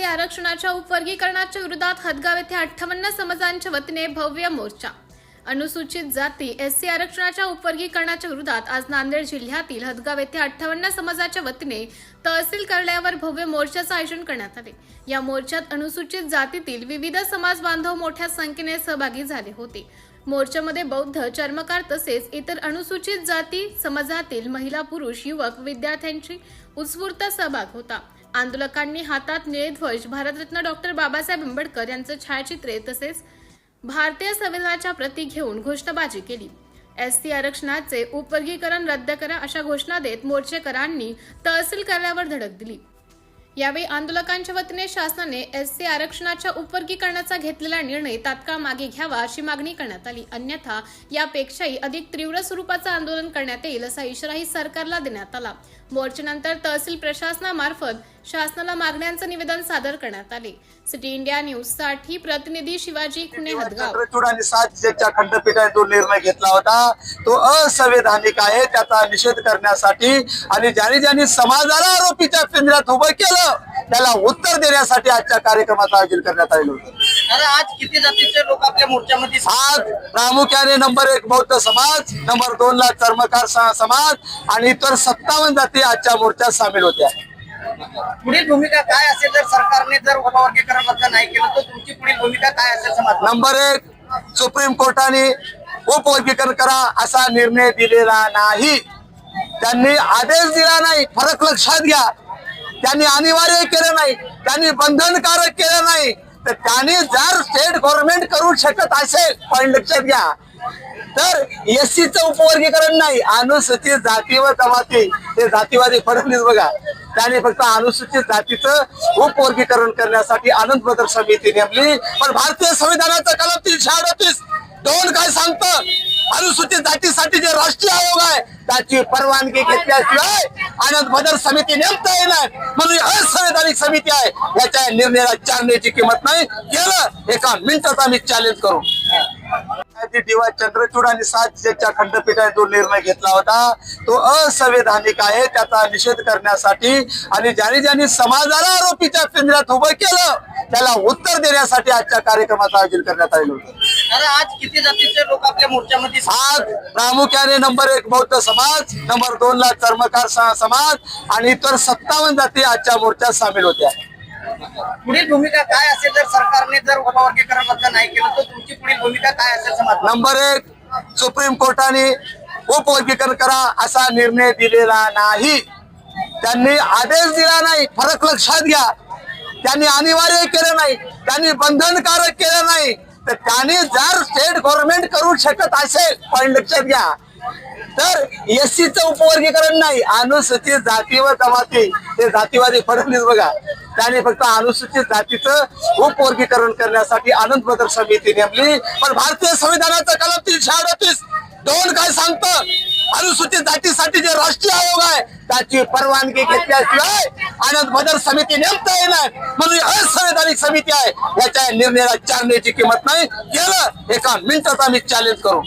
आरक्षणाच्या उपवर्गीकरणाच्या विरोधात हदगाव येथे 58 समाजांच्या वतीने भव्य मोर्चा। अनुसूचित जाती एससी आरक्षणाच्या उपवर्गीकरणाच्या विरोधात आज नांदेड जिल्ह्यातील हदगाव येथे 58 समाजाच्या वतीने तहसील कार्यालयावर भव्य मोर्चाचे आयोजन करण्यात आले। या मोर्चात अनुसूचित जातीतील विविध समाज बांधव मोठ्या संख्येने सहभागी झाले होते। मोर्चामध्ये बौद्ध, चर्मकार तसेच इतर अनुसूचित जाती समाजातील महिला, पुरुष, युवक, विद्यार्थ्यांची उत्स्फूर्त सहभाग होता। आंदोलकांनी हातात निळे ध्वज, भारतरत्न डॉक्टर बाबासाहेब आंबेडकर यांचे छायाचित्रे तसेच भारतीय संविधानाच्या प्रती घेऊन घोषणाबाजी केली। एससी आरक्षणाचे उपवर्गीकरण रद्द करा अशा घोषणा देत मोर्चेकरांनी तहसील कार्यालयावर धडक दिली। यावेळी आंदोलकांच्या वतीने शासनाने एससी आरक्षणाच्या उपवर्गीकरणाचा घेतलेला निर्णय तात्काळ मागे घ्यावा अशी मागणी करण्यात आली, अन्यथा यापेक्षाही अधिक तीव्र स्वरूपाचे आंदोलन करण्यात येईल असा इशाराही सरकारला देण्यात आला। मोर्चानंतर तहसील प्रशासनामार्फत शासनाला मागण्यांचे निवेदन सादर करण्यात आले। सिटी इंडिया न्यूज साठी प्रतिनिधी शिवाजी खुणे, हदगाव। आणि 7 जजच्या खंडपीठाने जो निर्णय घेतला होता तो असंवैधानिक आहे, त्याचा निषेध करण्यासाठी आणि ज्यांनी समाजाला आरोपीच्या पिंजऱ्यात उभं केलं त्याला उत्तर देण्यासाठी आजच्या कार्यक्रमाचं आयोजन करण्यात आलं होतं। आज किती जातीचे लोक आपल्या मोर्चामध्ये? आज प्रामुख्याने नंबर 1 बौद्ध समाज, नंबर 2 ला चर्मकार समाज आणि इतर 57 जाती आजच्या मोर्चात सामील होत्या। पुढील भूमिका काय असेल जर सरकारने जर उपवर्गीकरण रद्द नाही केलं तर तुमची पुढील भूमिका काय असेल समाज? नंबर 1, सुप्रीम कोर्टाने उपवर्गीकरण करा असा निर्णय दिलेला नाही, त्यांनी आदेश दिला नाही, फरक लक्षात घ्या। त्यांनी अनिवार्य केलं नाही, त्यांनी बंधनकारक केलं नाही, तर त्यांनी जर स्टेट गव्हर्नमेंट करू शकत असेल, पॉईंट लक्षात घ्या, तर एससीचं उपवर्गीकरण नाही, अनुसूचित जाती व जमाती हे जातीवादी फडणवीस बघा, त्याने फक्त अनुसूचित जातीचं उपवर्गीकरण करण्यासाठी आनंद बदर समिती नेमली, पण भारतीय संविधानाचा कलम 338(2) काय सांगतं? अनुसूचित जातीसाठी जे राष्ट्रीय आयोग आहे त्याची परवानगी घेतल्याशिवाय आनंद बदर समिती नेमता येणार, म्हणून असंवैधानिक समिती आहे, याच्या निर्णयाला चालण्याची किंमत नाही। केलं 1 मिनिटात आम्ही चॅलेंज करू। DY चंद्रचूड आणि 7 जजच्या खंडपीठाने जो निर्णय घेतला होता तो असंवैधानिक आहे, त्याचा निषेध करण्यासाठी आणि ज्यांनी समाजाला आरोपीच्या पिंजऱ्यात उभं केलं त्याला उत्तर देण्यासाठी आजच्या कार्यक्रमाचं आयोजन करण्यात आलं होतं। आज किती जातीचे लोक आपल्या मोर्चामध्ये? आज प्रामुख्याने नंबर 1 बौद्ध समाज, नंबर 2 ला चर्मकार समाज आणि इतर 57 जाती आजच्या मोर्चात सामील होत्या। पुढील भूमिका काय असेल जर सरकारने जर उपवर्गीकरण रद्द नाही केलं तर तुमची पुढील भूमिका काय असेल समाज? नंबर 1, सुप्रीम कोर्टाने उपवर्गीकरण करा असा निर्णय दिलेला नाही, त्यांनी आदेश दिला नाही, फरक लक्षात घ्या। त्यांनी अनिवार्य केलं नाही, त्यांनी बंधनकारक केलं नाही, तर त्यांनी जर स्टेट गव्हर्नमेंट करू शकत असेल, पॉईंट लक्षात घ्या, तर एससीचं उपवर्गीकरण नाही, अनुसूचित जाती व जमाती हे जातीवादी फडणवीस बघा, त्याने फक्त अनुसूचित जातीचं उपवर्गीकरण करण्यासाठी आनंद बदर समिती नेमली, पण भारतीय संविधानाचा कलम 338(2) काय सांगतं? अनुसूचित जातीसाठी जे राष्ट्रीय आयोग आहे त्याची परवानगी घेतल्याशिवाय आनंद बदर समिती नेमता येणार, म्हणून असंवैधानिक समिती आहे, याच्या निर्णयाला चालण्याची किंमत नाही। केलं 1 मिनिटात आम्ही चॅलेंज करू।